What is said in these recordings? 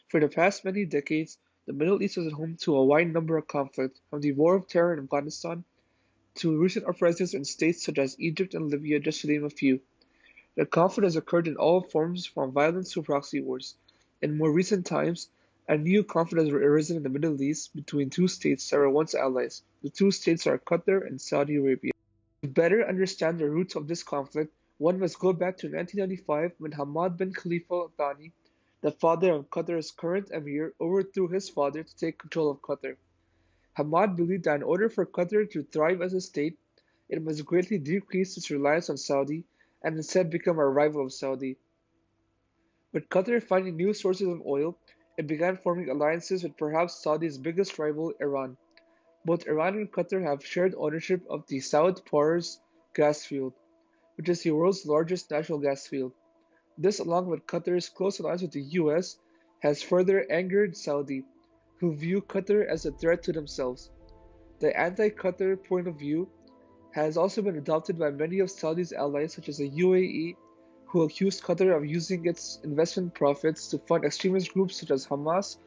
For the past many decades, the Middle East was home to a wide number of conflicts, from the War of Terror in Afghanistan to recent uprisings in states such as Egypt and Libya, just to name a few. The conflict has occurred in all forms, from violence to proxy wars. In more recent times, a new conflict has arisen in the Middle East between two states that were once allies. The two states are Qatar and Saudi Arabia. To better understand the roots of this conflict, one must go back to 1995 when Hamad bin Khalifa Al Thani, the father of Qatar's current emir, overthrew his father to take control of Qatar. Hamad believed that in order for Qatar to thrive as a state, it must greatly decrease its reliance on Saudi and instead become a rival of Saudi. With Qatar finding new sources of oil, it began forming alliances with perhaps Saudi's biggest rival, Iran. Both Iran and Qatar have shared ownership of the Saud Pars gas field, which is the world's largest natural gas field. This, along with Qatar's close alliance with the US, has further angered Saudi, who view Qatar as a threat to themselves. The anti-Qatar point of view has also been adopted by many of Saudi's allies such as the UAE, who accused Qatar of using its investment profits to fund extremist groups such as Hamas,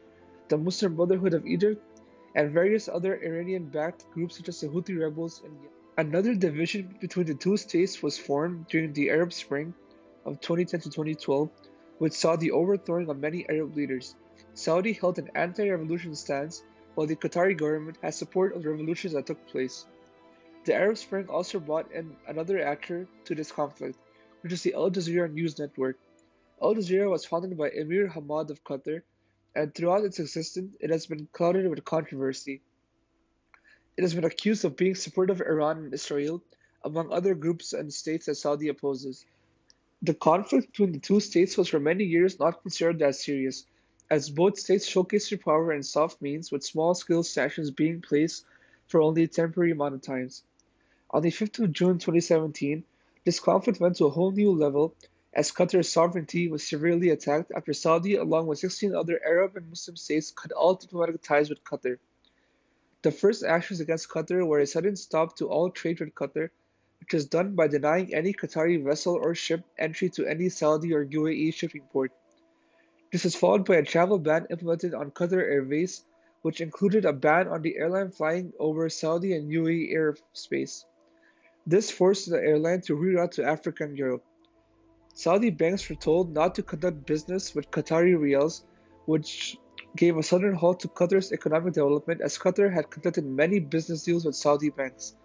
the Muslim Brotherhood of Egypt, and various other Iranian-backed groups such as the Houthi rebels in Yemen. Another division between the two states was formed during the Arab Spring of 2010 to 2012, with Saudi overthrowing of many Arab leaders. Saudi held an anti-revolution stance, while the Qatari government had support of the revolutions that took place. The Arab Spring also brought in another actor to this conflict, which is the Al Jazeera news network. Al Jazeera was founded by Emir Hamad of Qatar, and throughout its existence it has been clouded with controversy. It has been accused of being supportive of Iran and Israel, among other groups and states that Saudi opposes. The conflict between the two states was for many years not considered as serious, as both states showcased their power in soft means, with small-scale sanctions being placed for only a temporary amount of time. On the 5th of June 2017, this conflict went to a whole new level as Qatar's sovereignty was severely attacked after Saudi, along with 16 other Arab and Muslim states, cut all diplomatic ties with Qatar. The first actions against Qatar were a sudden stop to all trade with Qatar, which was done by denying any Qatari vessel or ship entry to any Saudi or UAE shipping port. This was followed by a travel ban implemented on Qatar Airways, which included a ban on the airline flying over Saudi and UAE airspace. This forced the airline to reroute to Africa and Europe. Saudi banks were told not to conduct business with Qatari riyals, which gave a sudden halt to Qatar's economic development as Qatar had conducted many business deals with Saudi banks.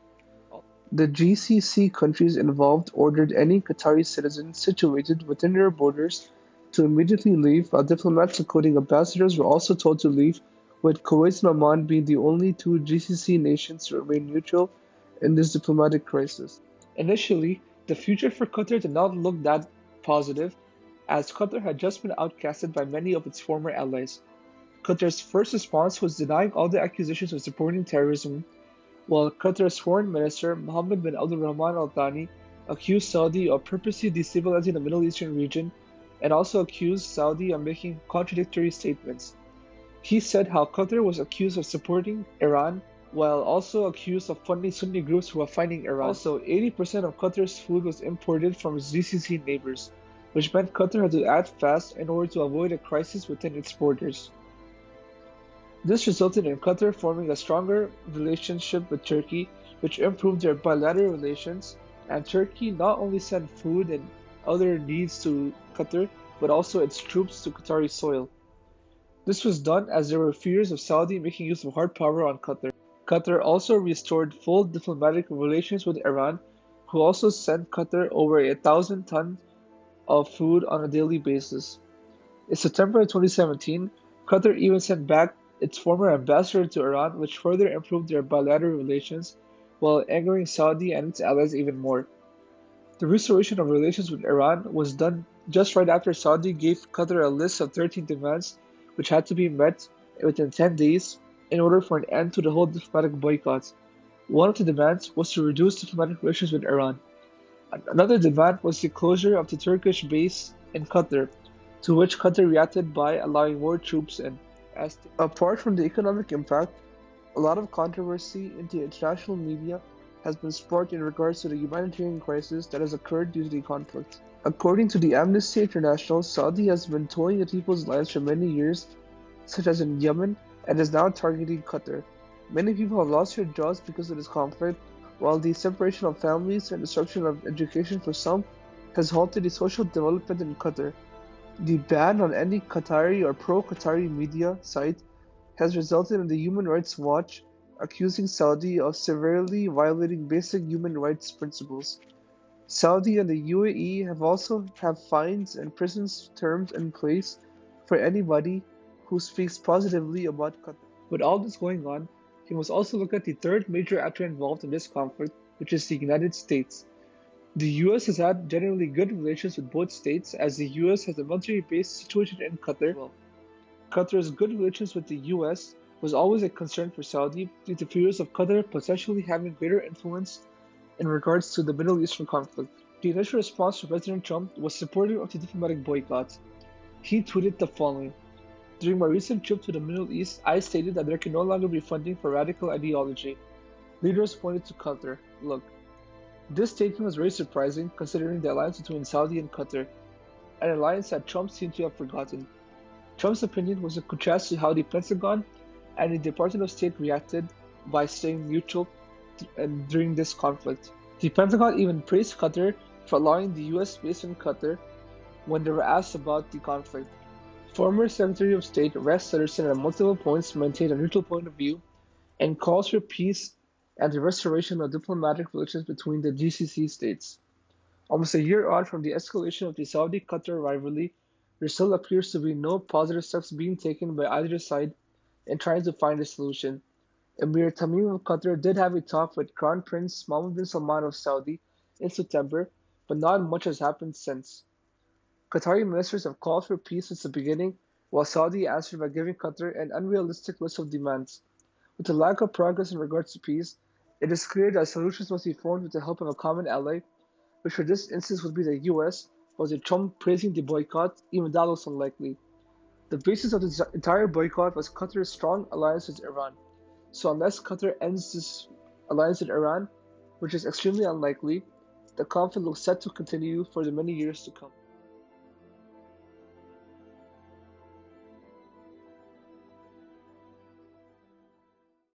The GCC countries involved ordered any Qatari citizen situated within their borders to immediately leave, while diplomats including ambassadors were also told to leave, with Kuwait and Oman being the only two GCC nations to remain neutral in this diplomatic crisis. Initially, the future for Qatar did not look that positive, as Qatar had just been outcasted by many of its former allies. Qatar's first response was denying all the accusations of supporting terrorism, while Qatar's foreign minister, Mohammed bin Abdul Rahman Al Thani, accused Saudi of purposely destabilizing the Middle Eastern region and also accused Saudi of making contradictory statements. He said how Qatar was accused of supporting Iran while also accused of funding Sunni groups who are fighting Iran. Also, 80% of Qatar's food was imported from its GCC neighbors, which meant Qatar had to act fast in order to avoid a crisis within its borders. This resulted in Qatar forming a stronger relationship with Turkey, which improved their bilateral relations, and Turkey not only sent food and other needs to Qatar, but also its troops to Qatari soil. This was done as there were fears of Saudi making use of hard power on Qatar. Qatar also restored full diplomatic relations with Iran, who also sent Qatar over 1,000 tons of food on a daily basis. In September 2017, Qatar even sent back its former ambassador to Iran, which further improved their bilateral relations, while angering Saudi and its allies even more. The restoration of relations with Iran was done just right after Saudi gave Qatar a list of 13 demands which had to be met within 10 days in order for an end to the whole diplomatic boycott. One of the demands was to reduce diplomatic relations with Iran. Another demand was the closure of the Turkish base in Qatar, to which Qatar reacted by allowing more troops in. Apart from the economic impact, a lot of controversy in the international media has been sparked in regards to the humanitarian crisis that has occurred due to the conflict. According to the Amnesty International, Saudi has been toying with people's lives for many years such as in Yemen, and is now targeting Qatar. Many people have lost their jobs because of this conflict, while the separation of families and destruction of education for some has halted the social development in Qatar. The ban on any Qatari or pro-Qatari media site has resulted in the Human Rights Watch accusing Saudi of severely violating basic human rights principles. Saudi and the UAE have also have fines and prison terms in place for anybody who speaks positively about Qatar. With all this going on, you must also look at the third major actor involved in this conflict, which is the United States. The US has had generally good relations with both states, as the US has a military base situated in Qatar. Well, Qatar's good relations with the US was always a concern for Saudi due to fears of Qatar potentially having greater influence in regards to the Middle Eastern conflict. The initial response from President Trump was supportive of the diplomatic boycott. He tweeted the following: "During my recent trip to the Middle East, I stated that there can no longer be funding for radical ideology. Leaders pointed to Qatar. Look, this statement was very surprising considering the alliance between Saudi and Qatar, an alliance that Trump seemed to have forgotten. Trump's opinion was in contrast to how the Pentagon and the Department of State reacted by staying neutral during this conflict. The Pentagon even praised Qatar for allowing the US base in Qatar when they were asked about the conflict. Former Secretary of State Rex Tillerson at multiple points maintained a neutral point of view and calls for peace and the restoration of diplomatic relations between the GCC states. Almost a year on from the escalation of the Saudi-Qatar rivalry, there still appears to be no positive steps being taken by either side in trying to find a solution. Emir Tamim of Qatar did have a talk with Crown Prince Mohammed bin Salman of Saudi in September, but not much has happened since. Qatari ministers have called for peace since the beginning, while Saudi answered by giving Qatar an unrealistic list of demands. With the lack of progress in regards to peace, it is clear that solutions must be formed with the help of a common ally, which for this instance would be the US, was with Trump praising the boycott, even that looks unlikely. The basis of this entire boycott was Qatar's strong alliance with Iran. So unless Qatar ends this alliance with Iran, which is extremely unlikely, the conflict looks set to continue for the many years to come.